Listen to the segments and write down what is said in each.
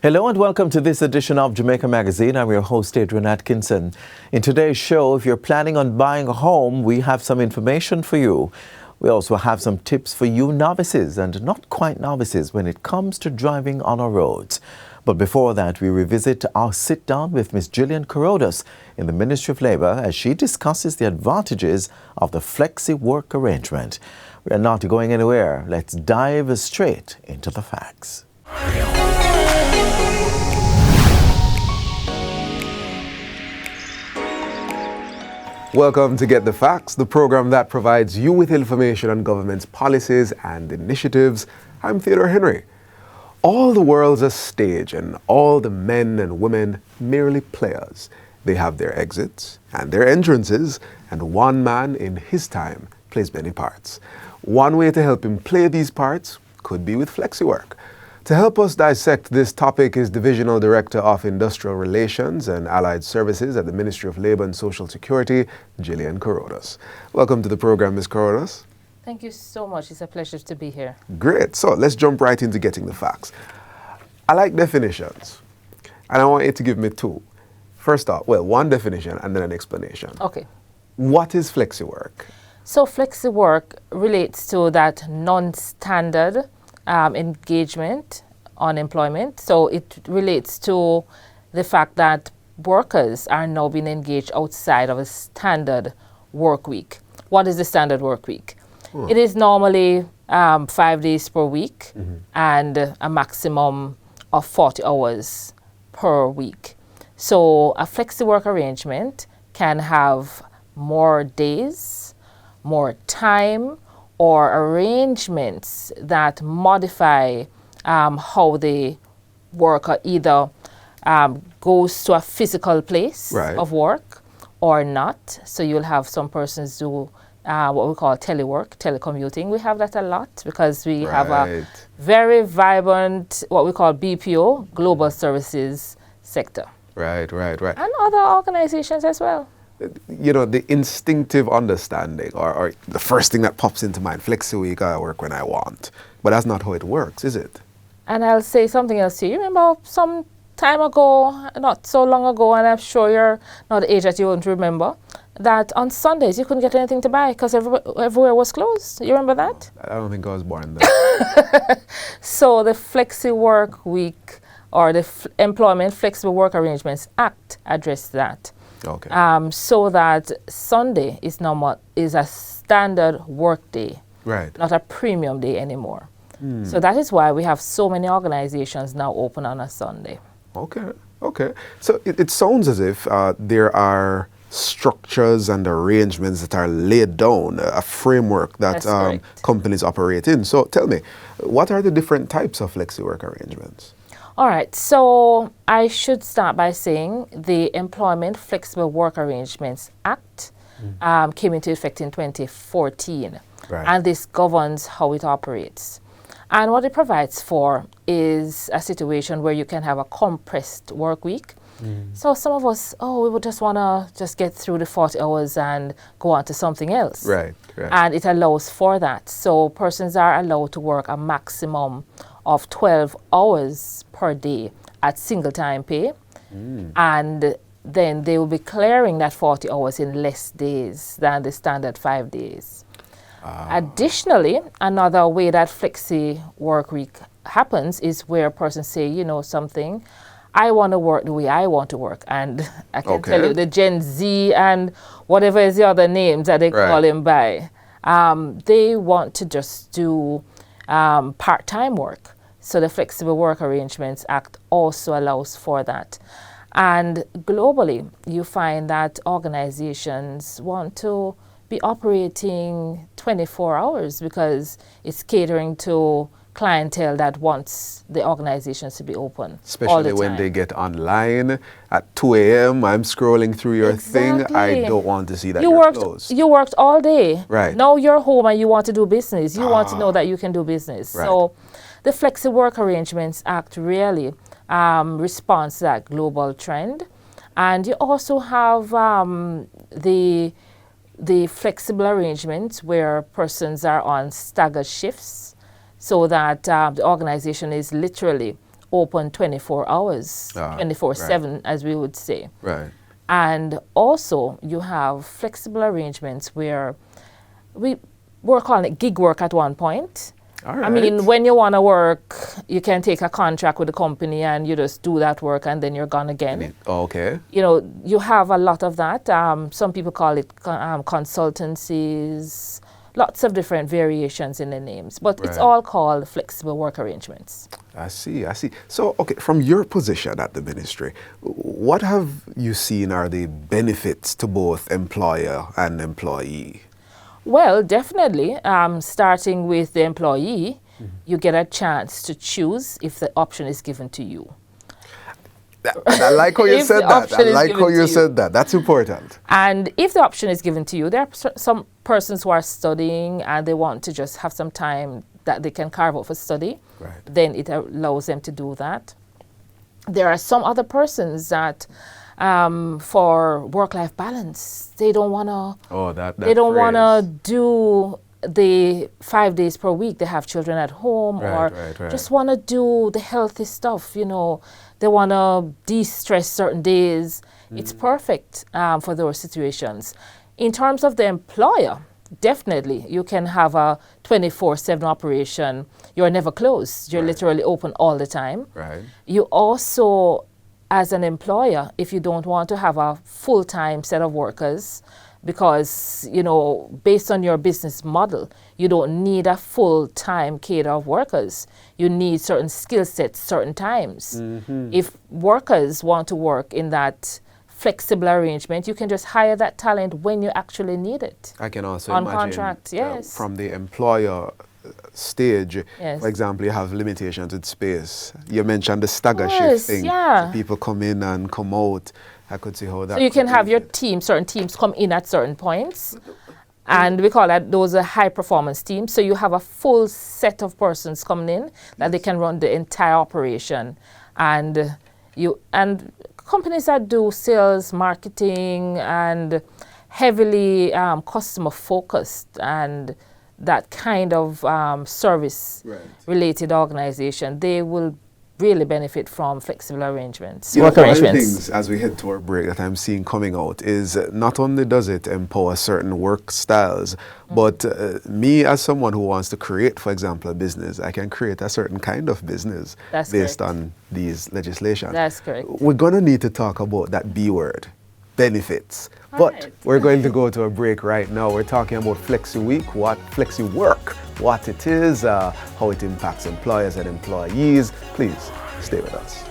Hello and welcome to this edition of Jamaica Magazine. I'm your host, Adrian Atkinson. In today's show, if you're planning on buying a home, we have some information for you. We also have some tips for you novices and not quite novices when it comes to driving on our roads. But before that, we revisit our sit-down with Ms. Gillian Carrodus in the Ministry of Labour as she discusses the advantages of the flexi-work arrangement. We are not going anywhere. Let's dive straight into the facts. Welcome to Get the Facts, the program that provides you with information on government's policies and initiatives. I'm Theodore Henry. All the world's a stage and all the men and women merely players. They have their exits and their entrances, and one man in his time plays many parts. One way to help him play these parts could be with FlexiWork. To help us dissect this topic is Divisional Director of Industrial Relations and Allied Services at the Ministry of Labour and Social Security, Gillian Carrodus. Welcome to the program, Ms. Carrodus. Thank you so much. It's a pleasure to be here. Great. So let's jump right into getting the facts. I like definitions, and I want you to give me two. First off, one definition and then an explanation. Okay. What is FlexiWork? So FlexiWork relates to that non-standard engagement on employment. So it relates to the fact that workers are now being engaged outside of a standard work week. What is the standard work week? It is normally 5 days per week and a maximum of 40 hours per week. So a flexi-work arrangement can have more days, more time, or arrangements that modify how the worker either goes to a physical place of work or not. So you'll have some persons do what we call telework, telecommuting. We have that a lot because we have a very vibrant, what we call BPO, global services sector. Right. And other organizations as well. You know, the instinctive understanding or the first thing that pops into mind, flexi week, I work when I want. But that's not how it works, is it? And I'll say something else to you. Remember some time ago, not so long ago, and I'm sure you're not the age that you won't remember, that on Sundays you couldn't get anything to buy because everywhere was closed. You remember that? I don't think I was born then. So the Flexi Work Week or the Employment Flexible Work Arrangements Act addressed that. Okay. So that Sunday is a standard work day, not a premium day anymore. So that is why we have so many organizations now open on a Sunday. Okay. So it sounds as if there are structures and arrangements that are laid down, a framework that companies operate in. So tell me, what are the different types of flexi-work arrangements? All right, so I should start by saying the Employment Flexible Work Arrangements Act came into effect in 2014, and this governs how it operates. And what it provides for is a situation where you can have a compressed work week. So some of us, we would just want to get through the 40 hours and go on to something else. Right. And it allows for that. So persons are allowed to work a maximum of 12 hours per day at single time pay. And then they will be clearing that 40 hours in less days than the standard 5 days. Additionally, another way that flexi work week happens is where persons say, you know something, I want to work the way I want to work. And I can tell you the Gen Z and whatever is the other names that they call him by, they want to just do part-time work. So the Flexible Work Arrangements Act also allows for that. And globally, you find that organizations want to be operating 24 hours because it's catering to clientele that wants the organizations to be open. Especially when they get online at 2 a.m. I'm scrolling through your thing. I don't want to see that you're closed. You worked all day. Right. Now you're home and you want to do business. You want to know that you can do business. Right. So the Flexi Work Arrangements Act really responds to that global trend. And you also have the flexible arrangements where persons are on staggered shifts so that the organization is literally open 24 hours, 24/7, as we would say. Right. And also, you have flexible arrangements where we were calling it gig work at one point. All right. I mean, when you want to work, you can take a contract with the company and you just do that work and then you're gone again. Okay. You know, you have a lot of that. Some people call it consultancies, lots of different variations in the names, but it's all called flexible work arrangements. I see. So, okay, from your position at the ministry, what have you seen are the benefits to both employer and employee? Well, definitely, starting with the employee, you get a chance to choose if the option is given to you. I like how you said that. I like how you said that. That's important. And if the option is given to you, there are some persons who are studying and they want to just have some time that they can carve out for study. Right. Then it allows them to do that. There are some other persons that for work-life balance, they don't want to. Oh, that they don't want phrase. to do the 5 days per week. They have children at home, or just want to do the healthy stuff. You know, they want to de-stress certain days. It's perfect for those situations. In terms of the employer, definitely you can have a 24/7 operation. You're never closed. You're literally open all the time. Right. You also, as an employer, if you don't want to have a full-time set of workers, because, you know, based on your business model, you don't need a full-time cadre of workers. You need certain skill sets, certain times. If workers want to work in that flexible arrangement, you can just hire that talent when you actually need it. I can also on imagine contract, yes. From the employer stage, Yes. for example, you have limitations with space. You mentioned the stagger Yes, shift thing. yeah. So people come in and come out. I could see how that. So you can could have be. your team, certain teams come in at certain points, and we call that, those are high performance teams. So you have a full set of persons coming in that they can run the entire operation. And companies that do sales, marketing, and heavily customer focused and that kind of service related organization, they will really benefit from flexible arrangements. One of the things as we head to our break that I'm seeing coming out is not only does it empower certain work styles, but me as someone who wants to create, for example, a business, I can create a certain kind of business based on these legislation. That's correct. We're going to need to talk about that B word, benefits. But we're going to go to a break right now. We're talking about Flexi Week, Flexi Work, what it is, how it impacts employers and employees. Please stay with us.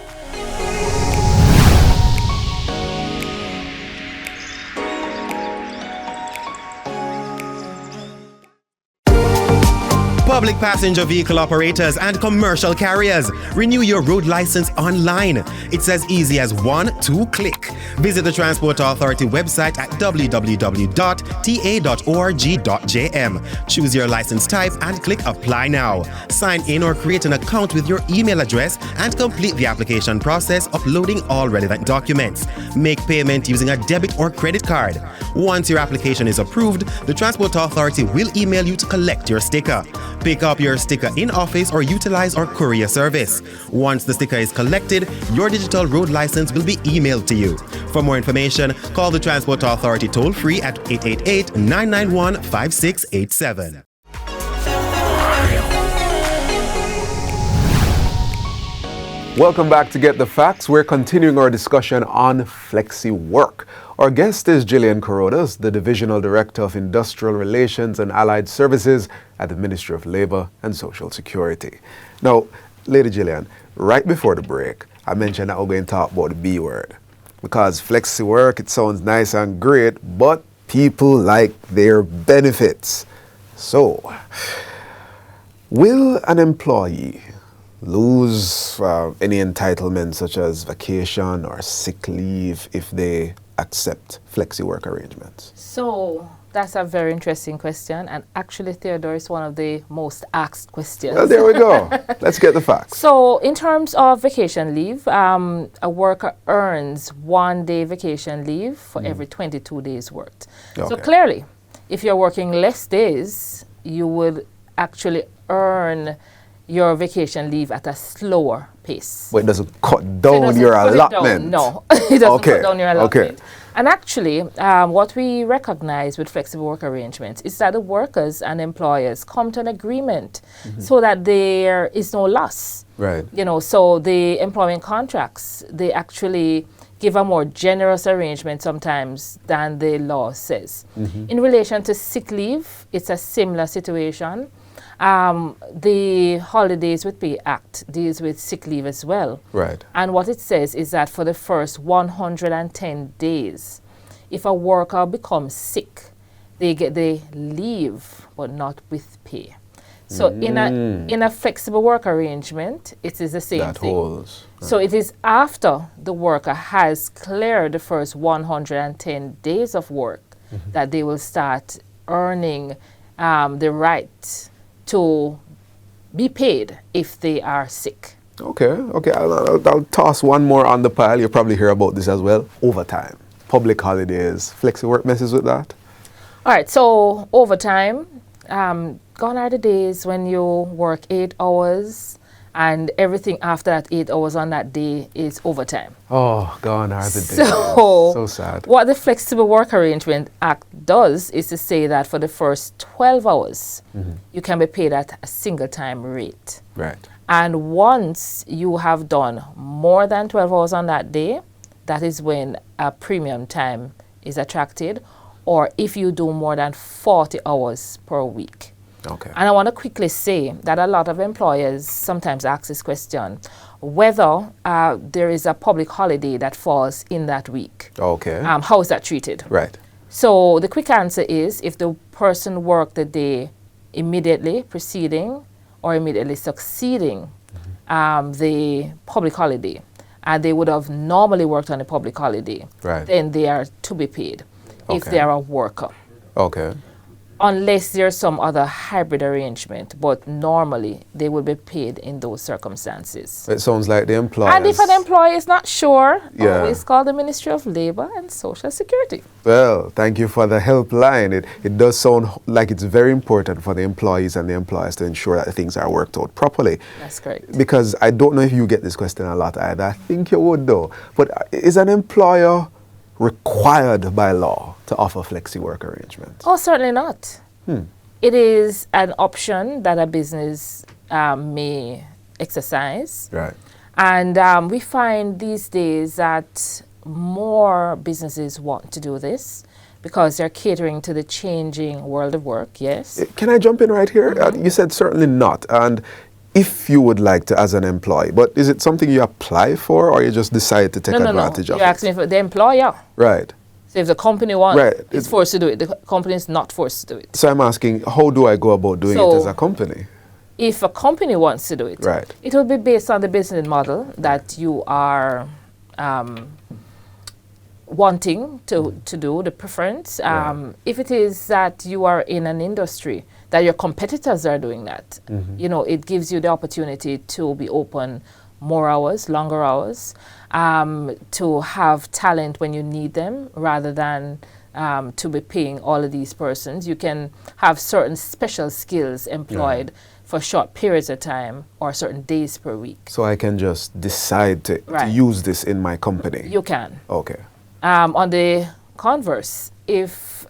Public passenger vehicle operators and commercial carriers. Renew your road license online. It's as easy as 1-2 click. Visit the Transport Authority website at www.ta.org.jm. Choose your license type and click Apply Now. Sign in or create an account with your email address and complete the application process, uploading all relevant documents. Make payment using a debit or credit card. Once your application is approved, the Transport Authority will email you to collect your sticker. Pick up your sticker in office or utilize our courier service. Once the sticker is collected, your digital road license will be emailed to you. For more information, call the Transport Authority toll-free at 888-991-5687. Welcome back to Get the Facts. We're continuing our discussion on Flexi Work. Our guest is Gillian Corodas, the Divisional Director of Industrial Relations and Allied Services at the Ministry of Labor and Social Security. Now, Lady Gillian, right before the break, I mentioned that we're going to talk about the B word. Because Flexi Work, it sounds nice and great, but people like their benefits. So, will an employee lose any entitlements such as vacation or sick leave if they accept flexi work arrangements? So that's a very interesting question, and actually, Theodore, is one of the most asked questions. Well, there we go. Let's get the facts. So in terms of vacation leave, a worker earns 1 day vacation leave for every 22 days worked. Okay. So clearly, if you're working less days, you would actually earn your vacation leave at a slower pace. But it doesn't cut So it down doesn't your cut it down. allotment. No, it doesn't Okay, cut down your okay. allotment. And actually, what we recognize with flexible work arrangements is that the workers and employers come to an agreement so that there is no loss. Right. You know, so the employment contracts, they actually give a more generous arrangement sometimes than the law says. In relation to sick leave, it's a similar situation. The Holidays with Pay Act deals with sick leave as well. Right. And what it says is that for the first 110 days, if a worker becomes sick, they get the leave, but not with pay. So in a flexible work arrangement, it is the same That thing. holds. So it is after the worker has cleared the first 110 days of work that they will start earning the right to be paid if they are sick. Okay, okay. I'll toss one more on the pile. You'll probably hear about this as well. Overtime, public holidays, flexi work messes with that. All right, so overtime, gone are the days when you work 8 hours and everything after that 8 hours on that day is overtime. Oh, gone are the days. So sad. what the Flexible Work Arrangement Act does is to say that for the first 12 hours, you can be paid at a single time rate. Right. And once you have done more than 12 hours on that day, that is when a premium time is attracted, or if you do more than 40 hours per week. Okay. And I want to quickly say that a lot of employers sometimes ask this question, whether there is a public holiday that falls in that week. Okay. How is that treated? Right. So the quick answer is if the person worked the day immediately preceding or immediately succeeding the public holiday, and they would have normally worked on a public holiday, Right. then they are to be paid if Okay. they are a worker. Okay. Unless there's some other hybrid arrangement, but normally they will be paid in those circumstances. It sounds like the employers. And if an employee is not sure, Yeah. always call the Ministry of Labor and Social Security. Well, thank you for the helpline. It does sound like it's very important for the employees and the employers to ensure that things are worked out properly. That's correct. Because I don't know if you get this question a lot either. I think you would though. But is an employer required by law to offer flexi work arrangements? Oh, certainly not. It is an option that a business may exercise. Right. And we find these days that more businesses want to do this because they're catering to the changing world of work, yes. Can I jump in right here? You said certainly not. And if you would like to as an employee, but is it something you apply for or you just decide to take advantage of You're it? asking for the employer. Right. So if the company wants, Right. it's forced to do it. The company is not forced to do it. So I'm asking, how do I go about doing it as a company? If a company wants to do it, Right. it will be based on the business model that you are wanting to do, the preference. If it is that you are in an industry that your competitors are doing that, you know, it gives you the opportunity to be open more hours, longer hours, to have talent when you need them rather than to be paying all of these persons. You can have certain special skills employed for short periods of time or certain days per week. So I can just decide to use this in my company? You can. Okay. On the converse, if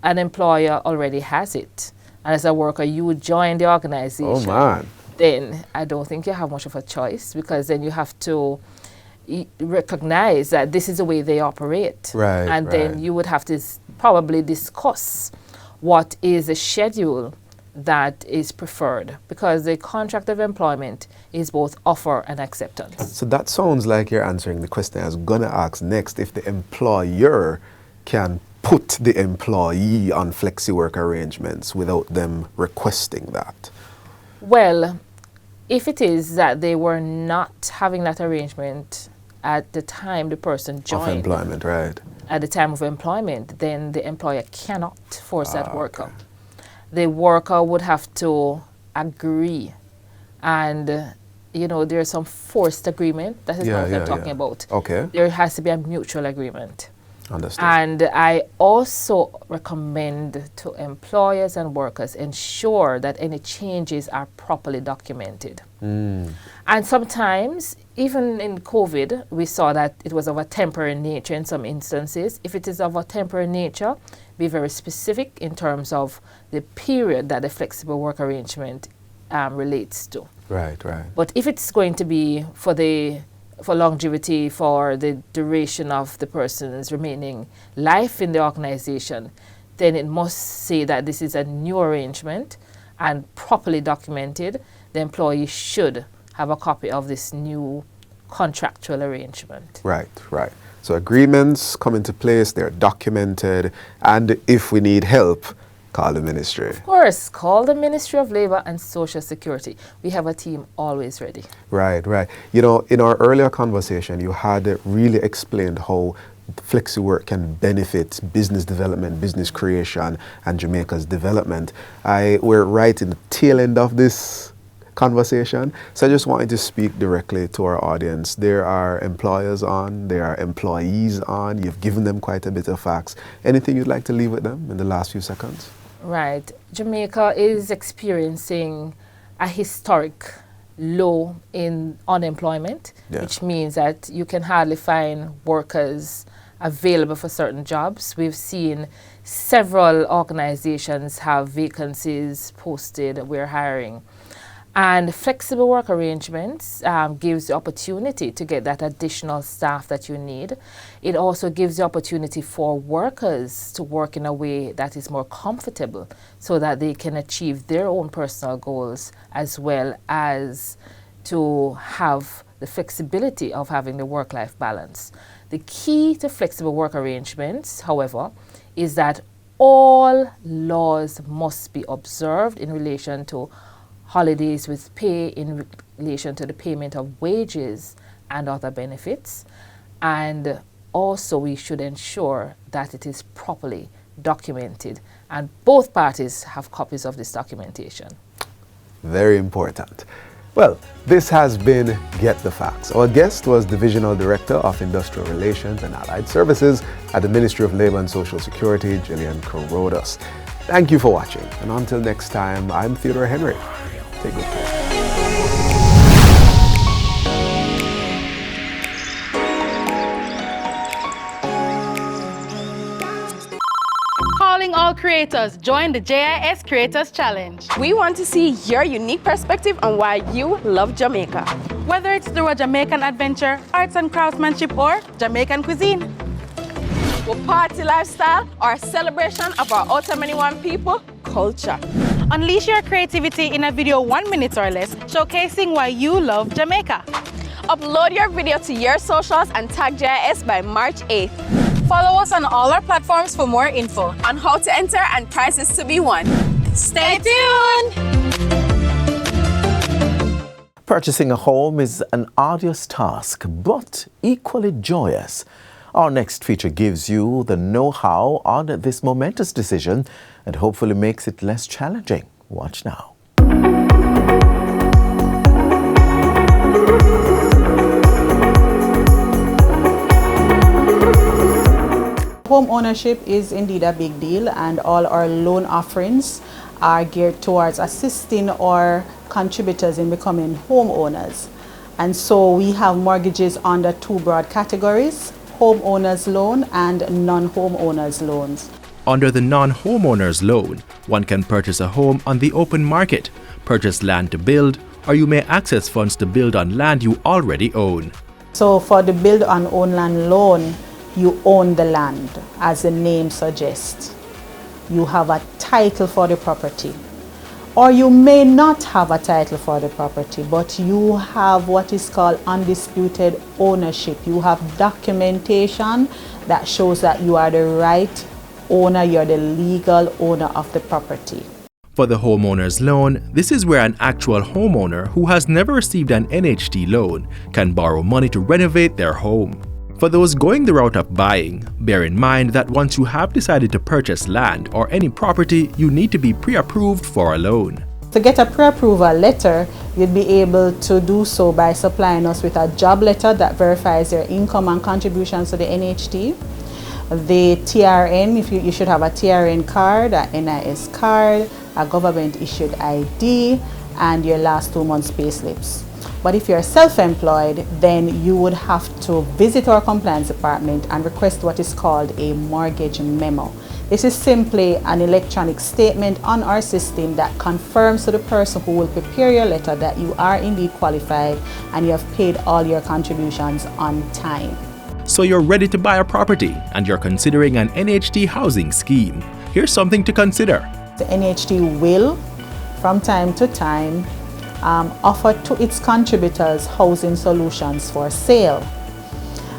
an employer already has it, and as a worker you would join the organization, Oh man. then I don't think you have much of a choice, because then you have to recognize that this is the way they operate. Right, and then you would have to probably discuss what is the schedule that is preferred, because the contract of employment is both offer and acceptance. So that sounds like you're answering the question I was going to ask next, if the employer can put the employee on flexi work arrangements without them requesting that. Well, if it is that they were not having that arrangement at the time the person joined, Of employment, right. at the time of employment, then the employer cannot force that worker. The worker would have to agree. And, you know, there's some forced agreement. That is not what I'm talking about. Okay. There has to be a mutual agreement. Understood. And I also recommend to employers and workers ensure that any changes are properly documented. And sometimes, even in COVID, we saw that it was of a temporary nature in some instances. If it is of a temporary nature, be very specific in terms of the period that the flexible work arrangement relates to. Right, right. But if it's going to be for longevity, for the duration of the person's remaining life in the organization, then it must say that this is a new arrangement and properly documented. The employee should have a copy of this new contractual arrangement. Right, right. So agreements come into place, they're documented, and if we need help, call the ministry. Of course, call the Ministry of Labor and Social Security. We have a team always ready. Right, right. You know, in our earlier conversation, you had really explained how flexi work can benefit business development, business creation, and Jamaica's development. We're right in the tail end of this conversation, so I just wanted to speak directly to our audience. There are employers on, there are employees on, you've given them quite a bit of facts. Anything you'd like to leave with them in the last few seconds? Right. Jamaica is experiencing a historic low in unemployment, which means that you can hardly find workers available for certain jobs. We've seen several organizations have vacancies posted, we're hiring. And flexible work arrangements gives the opportunity to get that additional staff that you need. It also gives the opportunity for workers to work in a way that is more comfortable so that they can achieve their own personal goals as well as to have the flexibility of having the work-life balance. The key to flexible work arrangements, however, is that all laws must be observed in relation to holidays with pay, in relation to the payment of wages and other benefits. And also we should ensure that it is properly documented and both parties have copies of this documentation. Very important. Well, this has been Get the Facts. Our guest was Divisional Director of Industrial Relations and Allied Services at the Ministry of Labor and Social Security, Gillian Corodas. Thank you for watching, and until next time, I'm Theodore Henry. Take good care. Calling all creators, join the JIS Creators Challenge. We want to see your unique perspective on why you love Jamaica. Whether it's through a Jamaican adventure, arts and craftsmanship, or Jamaican cuisine. A party lifestyle or a celebration of our Otamaniwan people culture. Unleash your creativity in a video 1 minute or less, showcasing why you love Jamaica. Upload your video to your socials and tag JIS by March 8th. Follow us on all our platforms for more info on how to enter and prizes to be won. Stay tuned! Purchasing a home is an arduous task, but equally joyous. Our next feature gives you the know-how on this momentous decision and hopefully makes it less challenging. Watch now. Home ownership is indeed a big deal, and all our loan offerings are geared towards assisting our contributors in becoming homeowners. And so we have mortgages under two broad categories: homeowners loan and non-homeowners loans. Under the non-homeowners loan, one can purchase a home on the open market, purchase land to build, or you may access funds to build on land you already own. So for the build on own land loan, you own the land, as the name suggests. You have a title for the property. Or you may not have a title for the property, but you have what is called undisputed ownership. You have documentation that shows that you are the right owner, you're the legal owner of the property. For the homeowner's loan, this is where an actual homeowner who has never received an NHT loan can borrow money to renovate their home. For those going the route of buying, bear in mind that once you have decided to purchase land or any property, you need to be pre-approved for a loan. To get a pre-approval letter, you'd be able to do so by supplying us with a job letter that verifies your income and contributions to the NHT. The TRN, if you should have a TRN card, a NIS card, a government issued ID, and your last 2 months pay slips. But if you're self-employed, then you would have to visit our compliance department and request what is called a mortgage memo. This is simply an electronic statement on our system that confirms to the person who will prepare your letter that you are indeed qualified and you have paid all your contributions on time. So you're ready to buy a property and you're considering an NHT housing scheme. Here's something to consider. The NHT will, from time to time, offer to its contributors housing solutions for sale.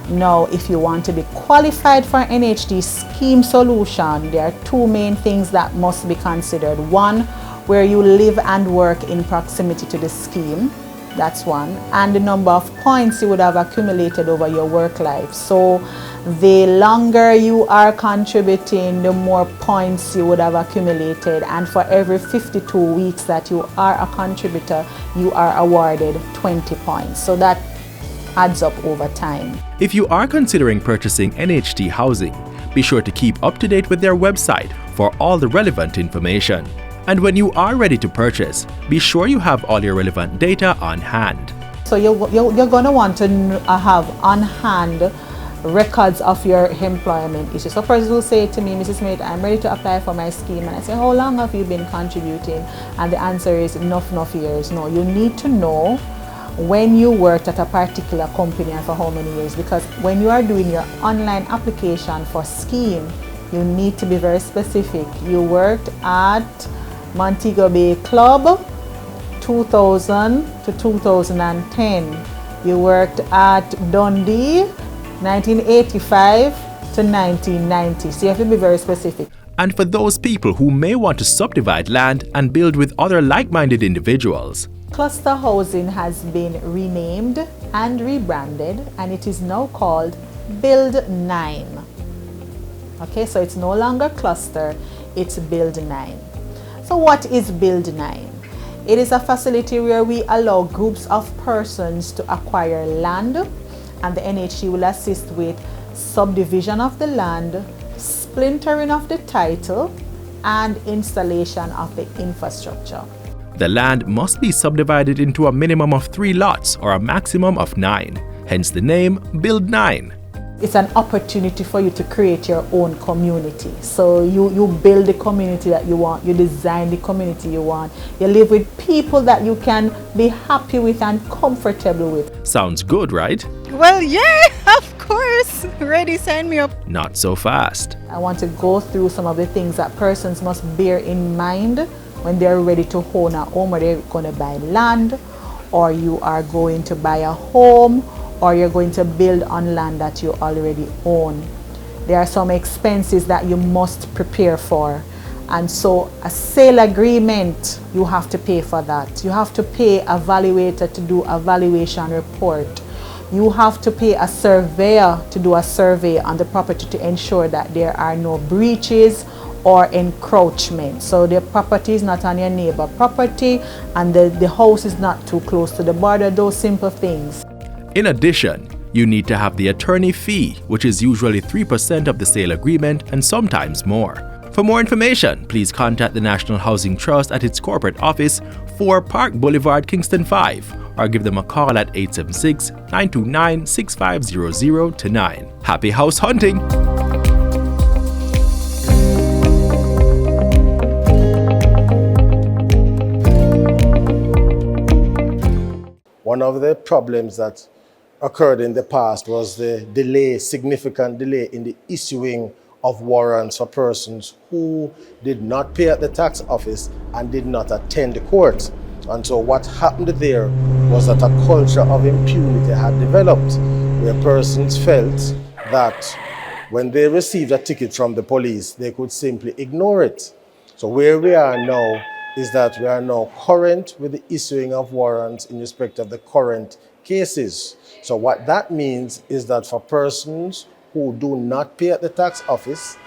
Now, if you want to be qualified for NHT scheme solution, there are 2 main things that must be considered. One, where you live and work in proximity to the scheme. That's one. And the number of points you would have accumulated over your work life. So the longer you are contributing, the more points you would have accumulated. And for every 52 weeks that you are a contributor, you are awarded 20 points. So that adds up over time. If you are considering purchasing NHT housing, be sure to keep up to date with their website for all the relevant information. And when you are ready to purchase, be sure you have all your relevant data on hand. So you're going to want to have on hand records of your employment issues. So persons will say to me, Mrs. Smith, I'm ready to apply for my scheme. And I say, how long have you been contributing? And the answer is enough years. No, you need to know when you worked at a particular company and for how many years. Because when you are doing your online application for scheme, you need to be very specific. You worked at Montego Bay Club 2000 to 2010. You worked at Dundee 1985 to 1990. So you have to be very specific. And for those people who may want to subdivide land and build with other like-minded individuals, Cluster housing has been renamed and rebranded, and it is now called Build 9. Okay, so it's no longer cluster, it's Build 9. So what is Build 9? It is a facility where we allow groups of persons to acquire land, and the NHT will assist with subdivision of the land, splintering of the title, and installation of the infrastructure. the land must be subdivided into a minimum of 3 lots or a maximum of 9. Hence the name Build 9. It's an opportunity for you to create your own community. So you build the community that you want, you design the community you want, you live with people that you can be happy with and comfortable with. Sounds good, right? Well, yeah, of course. Ready, sign me up. Not so fast. I want to go through some of the things that persons must bear in mind when they're ready to own a home, or they're going to buy land, or you are going to buy a home, or you're going to build on land that you already own. There are some expenses that you must prepare for. And so a sale agreement, you have to pay for that. You have to pay a valuator to do a valuation report. You have to pay a surveyor to do a survey on the property to ensure that there are no breaches or encroachment. So the property is not on your neighbor property, and the house is not too close to the border, those simple things. In addition, you need to have the attorney fee, which is usually 3% of the sale agreement and sometimes more. For more information, please contact the National Housing Trust at its corporate office, 4 Park Boulevard, Kingston 5, or give them a call at 876-929-6500-9. Happy house hunting! One of the problems that occurred in the past was the significant delay in the issuing of warrants for persons who did not pay at the tax office and did not attend the court. And so what happened there was that a culture of impunity had developed, where persons felt that when they received a ticket from the police, they could simply ignore it. So where we are now is that we are now current with the issuing of warrants in respect of the current cases. So what that means is that for persons who do not pay at the tax office,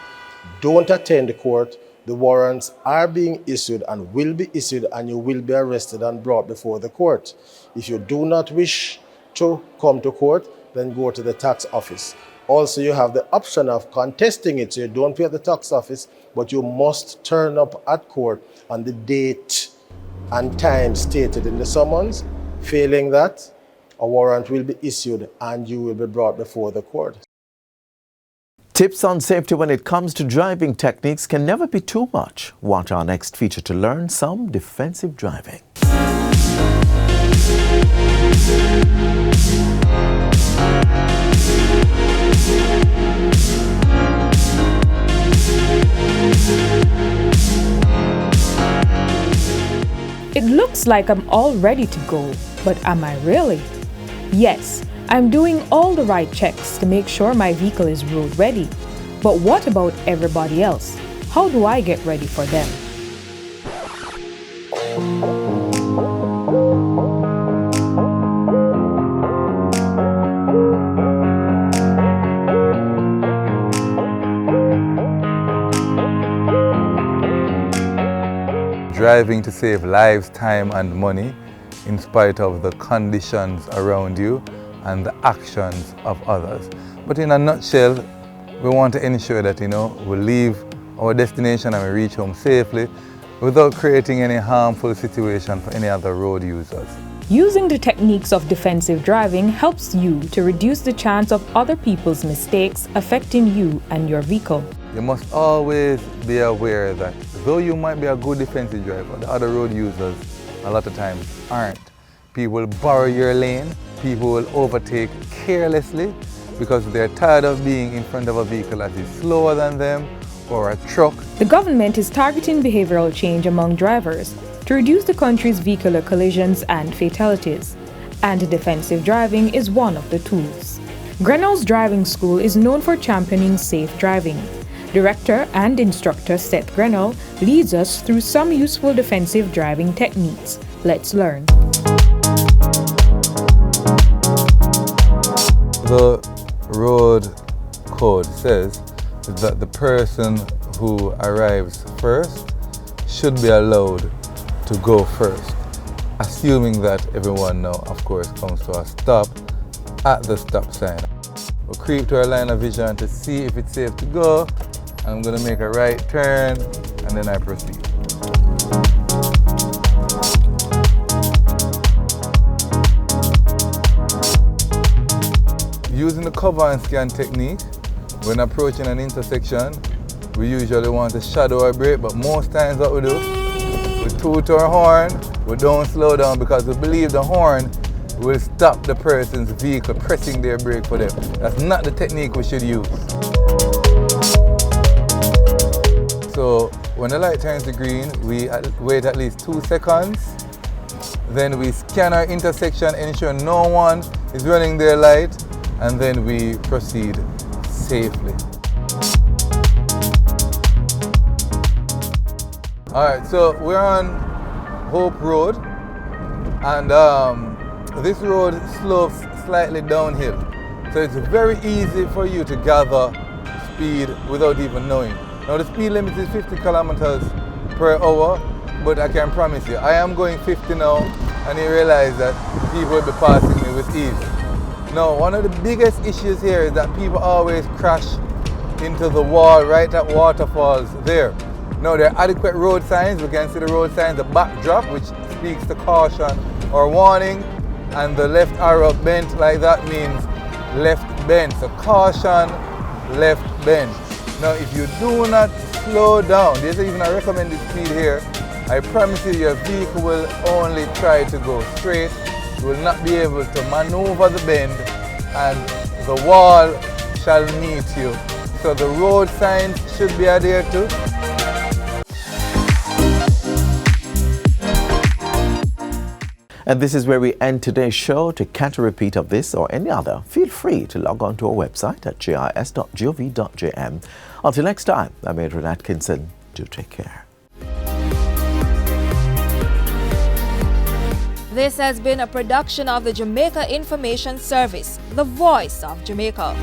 don't attend the court, the warrants are being issued and will be issued, and you will be arrested and brought before the court. If you do not wish to come to court, then go to the tax office. Also, you have the option of contesting it. So you don't pay at the tax office, but you must turn up at court on the date and time stated in the summons. Failing that, a warrant will be issued and you will be brought before the court. Tips on safety when it comes to driving techniques can never be too much. Watch our next feature to learn some defensive driving. It looks like I'm all ready to go, but am I really? Yes, I'm doing all the right checks to make sure my vehicle is road ready. But what about everybody else? How do I get ready for them? Driving to save lives, time and money in spite of the conditions around you and the actions of others. But in a nutshell, we want to ensure that we leave our destination and we reach home safely without creating any harmful situation for any other road users. Using the techniques of defensive driving helps you to reduce the chance of other people's mistakes affecting you and your vehicle. You must always be aware that though you might be a good defensive driver, the other road users a lot of times aren't. People will borrow your lane, people will overtake carelessly because they're tired of being in front of a vehicle that is slower than them or a truck. The government is targeting behavioral change among drivers to reduce the country's vehicular collisions and fatalities, and defensive driving is one of the tools. Grinnell's driving school is known for championing safe driving. Director and instructor Seth Grinnell leads us through some useful defensive driving techniques. Let's learn. The road code says that the person who arrives first should be allowed to go first, assuming that everyone now, of course, comes to a stop at the stop sign. We'll creep to our line of vision to see if it's safe to go. I'm going to make a right turn and then I proceed. Using the cover and scan technique, when approaching an intersection, we usually want to shadow our brake, but most times what we do, we toot our horn, we don't slow down because we believe the horn will stop the person's vehicle pressing their brake for them. That's not the technique we should use. So when the light turns to green, we wait at least 2 seconds. Then we scan our intersection, ensure no one is running their light, and then we proceed safely. All right, so we're on Hope Road, and this road slopes slightly downhill. So it's very easy for you to gather speed without even knowing. Now the speed limit is 50 kilometers per hour, but I can promise you, I am going 50 now, and you realize that people will be passing me with ease. Now, one of the biggest issues here is that people always crash into the wall right at waterfalls there. Now there are adequate road signs. We can see the road signs, the backdrop, which speaks to caution or warning, and the left arrow bent like that means left bend. So caution, left bend. Now if you do not slow down, there's even a recommended speed here, I promise you your vehicle will only try to go straight. You will not be able to maneuver the bend and the wall shall meet you. So the road signs should be adhered to. And this is where we end today's show. To catch a repeat of this or any other, feel free to log on to our website at gis.gov.jm. Until next time, I'm Adrian Atkinson. Do take care. This has been a production of the Jamaica Information Service, the voice of Jamaica.